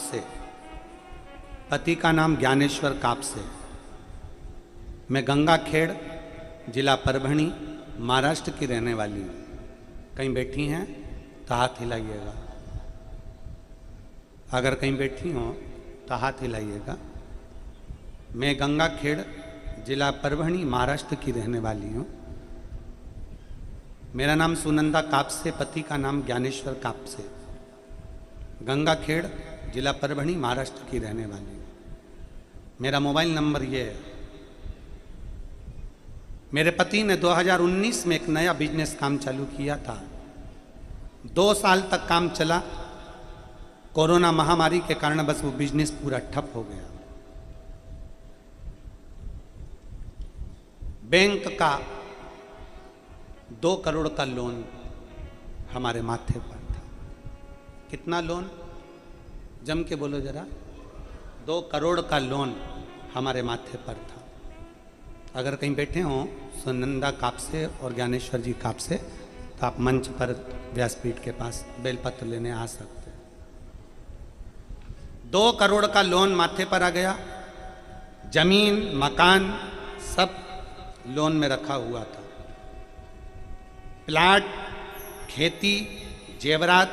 कापसे, पति का नाम ज्ञानेश्वर कापसे। मैं गंगाखेड़, जिला परभणी, महाराष्ट्र की रहने वाली हूँ। कहीं बैठी हैं तो हाथ हिलाइएगा। अगर कहीं बैठी हो तो हाथ हिलाइएगा। मैं गंगाखेड़, जिला परभणी, महाराष्ट्र की रहने वाली हूँ। मेरा नाम सुनंदा कापसे, पति का नाम ज्ञानेश्वर कापसे। गंगाखेड़, जिला परभणी, महाराष्ट्र की रहने वाली हूँ। मेरा मोबाइल नंबर ये है। मेरे पति ने 2019 में एक नया बिजनेस काम चालू किया था। 2 साल तक काम चला। कोरोना महामारी के कारण बस वो बिजनेस पूरा ठप हो गया। बैंक का 2 करोड़ का लोन हमारे माथे पर था। कितना लोन? जम के बोलो जरा। 2 करोड़ का लोन हमारे माथे पर था। अगर कहीं बैठे हों सुनंदा कापसे और ज्ञानेश्वर जी कापसे तो आप मंच पर व्यासपीठ के पास बेलपत्र लेने आ सकते हैं। 2 करोड़ का लोन माथे पर आ गया। जमीन, मकान सब लोन में रखा हुआ था। प्लाट, खेती, जेवरात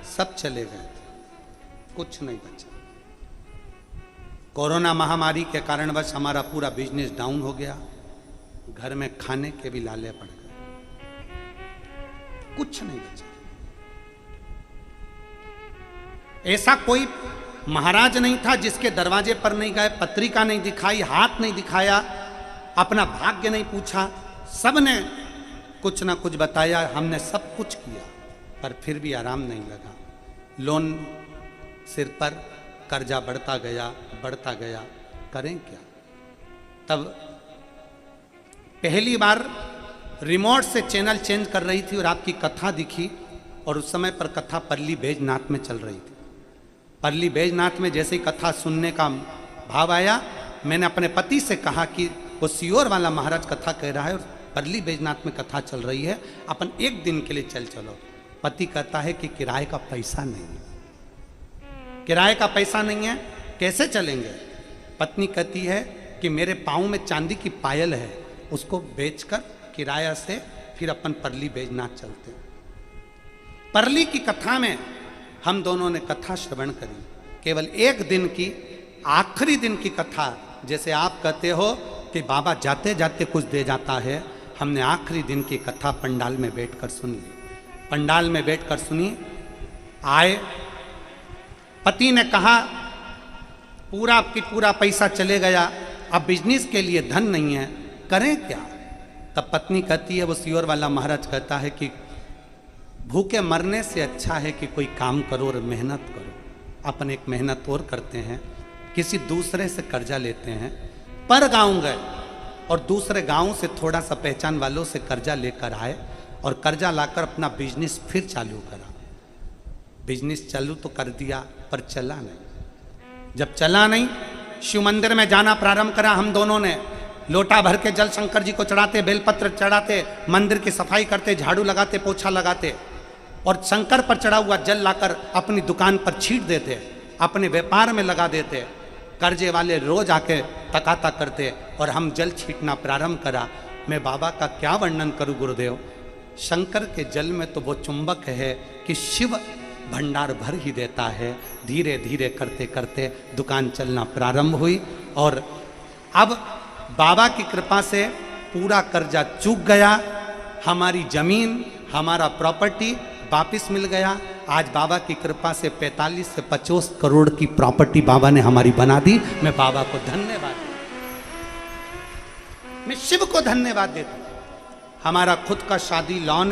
सब चले गए थे, कुछ नहीं बचा। कोरोना महामारी के कारण बस हमारा पूरा बिजनेस डाउन हो गया। घर में खाने के भी लाले पड़ गए, कुछ नहीं बचा। ऐसा कोई महाराज नहीं था जिसके दरवाजे पर नहीं गए, पत्रिका नहीं दिखाई, हाथ नहीं दिखाया, अपना भाग्य नहीं पूछा। सबने कुछ ना कुछ बताया, हमने सब कुछ किया, पर फिर भी आराम नहीं लगा। लोन सिर पर, कर्जा बढ़ता गया, बढ़ता गया। करें क्या? तब पहली बार रिमोट से चैनल चेंज कर रही थी और आपकी कथा दिखी। और उस समय पर कथा परली बैजनाथ में चल रही थी। परली बैजनाथ में जैसे ही कथा सुनने का भाव आया, मैंने अपने पति से कहा कि वो सियोर वाला महाराज कथा कह रहा है और परली बैजनाथ में कथा चल रही है, अपन एक दिन के लिए चलो। पति कहता है कि किराए का पैसा नहीं है। किराए का पैसा नहीं है, कैसे चलेंगे? पत्नी कहती है कि मेरे पाँव में चांदी की पायल है, उसको बेचकर किराया से फिर अपन परली बैजनाथ चलते हैं। परली की कथा में हम दोनों ने कथा श्रवण करी। केवल एक दिन की, आखिरी दिन की कथा। जैसे आप कहते हो कि बाबा जाते जाते कुछ दे जाता है, हमने आखिरी दिन की कथा पंडाल में बैठकर सुनी। पंडाल में बैठकर सुनी। आए, पति ने कहा पूरा की पूरा पैसा चले गया, अब बिजनेस के लिए धन नहीं है, करें क्या? तब पत्नी कहती है, वो सियोर वाला महाराज कहता है कि भूखे मरने से अच्छा है कि कोई काम करो और मेहनत करो। अपन एक मेहनत और करते हैं, किसी दूसरे से कर्जा लेते हैं। पर गाँव गए और दूसरे गांव से थोड़ा सा पहचान वालों से कर्जा लेकर आए और कर्जा लाकर अपना बिजनेस फिर चालू करा। बिजनेस चालू तो कर दिया पर चला नहीं। जब चला नहीं, शिव मंदिर में जाना प्रारंभ करा। हम दोनों ने लोटा भर के जल शंकर जी को चढ़ाते, बेलपत्र चढ़ाते, मंदिर की सफाई करते, झाड़ू लगाते, पोछा लगाते और शंकर पर चढ़ा हुआ जल लाकर अपनी दुकान पर छीट देते, अपने व्यापार में लगा देते। कर्जे वाले रोज आके तकाता करते और हम जल छीटना प्रारंभ करा। मैं बाबा का क्या वर्णन करूं गुरुदेव। शंकर के जल में तो वो चुंबक है कि शिव भंडार भर ही देता है। धीरे धीरे करते करते दुकान चलना प्रारंभ हुई और अब बाबा की कृपा से पूरा कर्जा चूक गया। हमारी जमीन, हमारा प्रॉपर्टी वापिस मिल गया। आज बाबा की कृपा से 45 से 50 करोड़ की प्रॉपर्टी बाबा ने हमारी बना दी। मैं बाबा को धन्यवाद देता हूं, मैं शिव को धन्यवाद देता हूं। हमारा खुद का शादी लॉन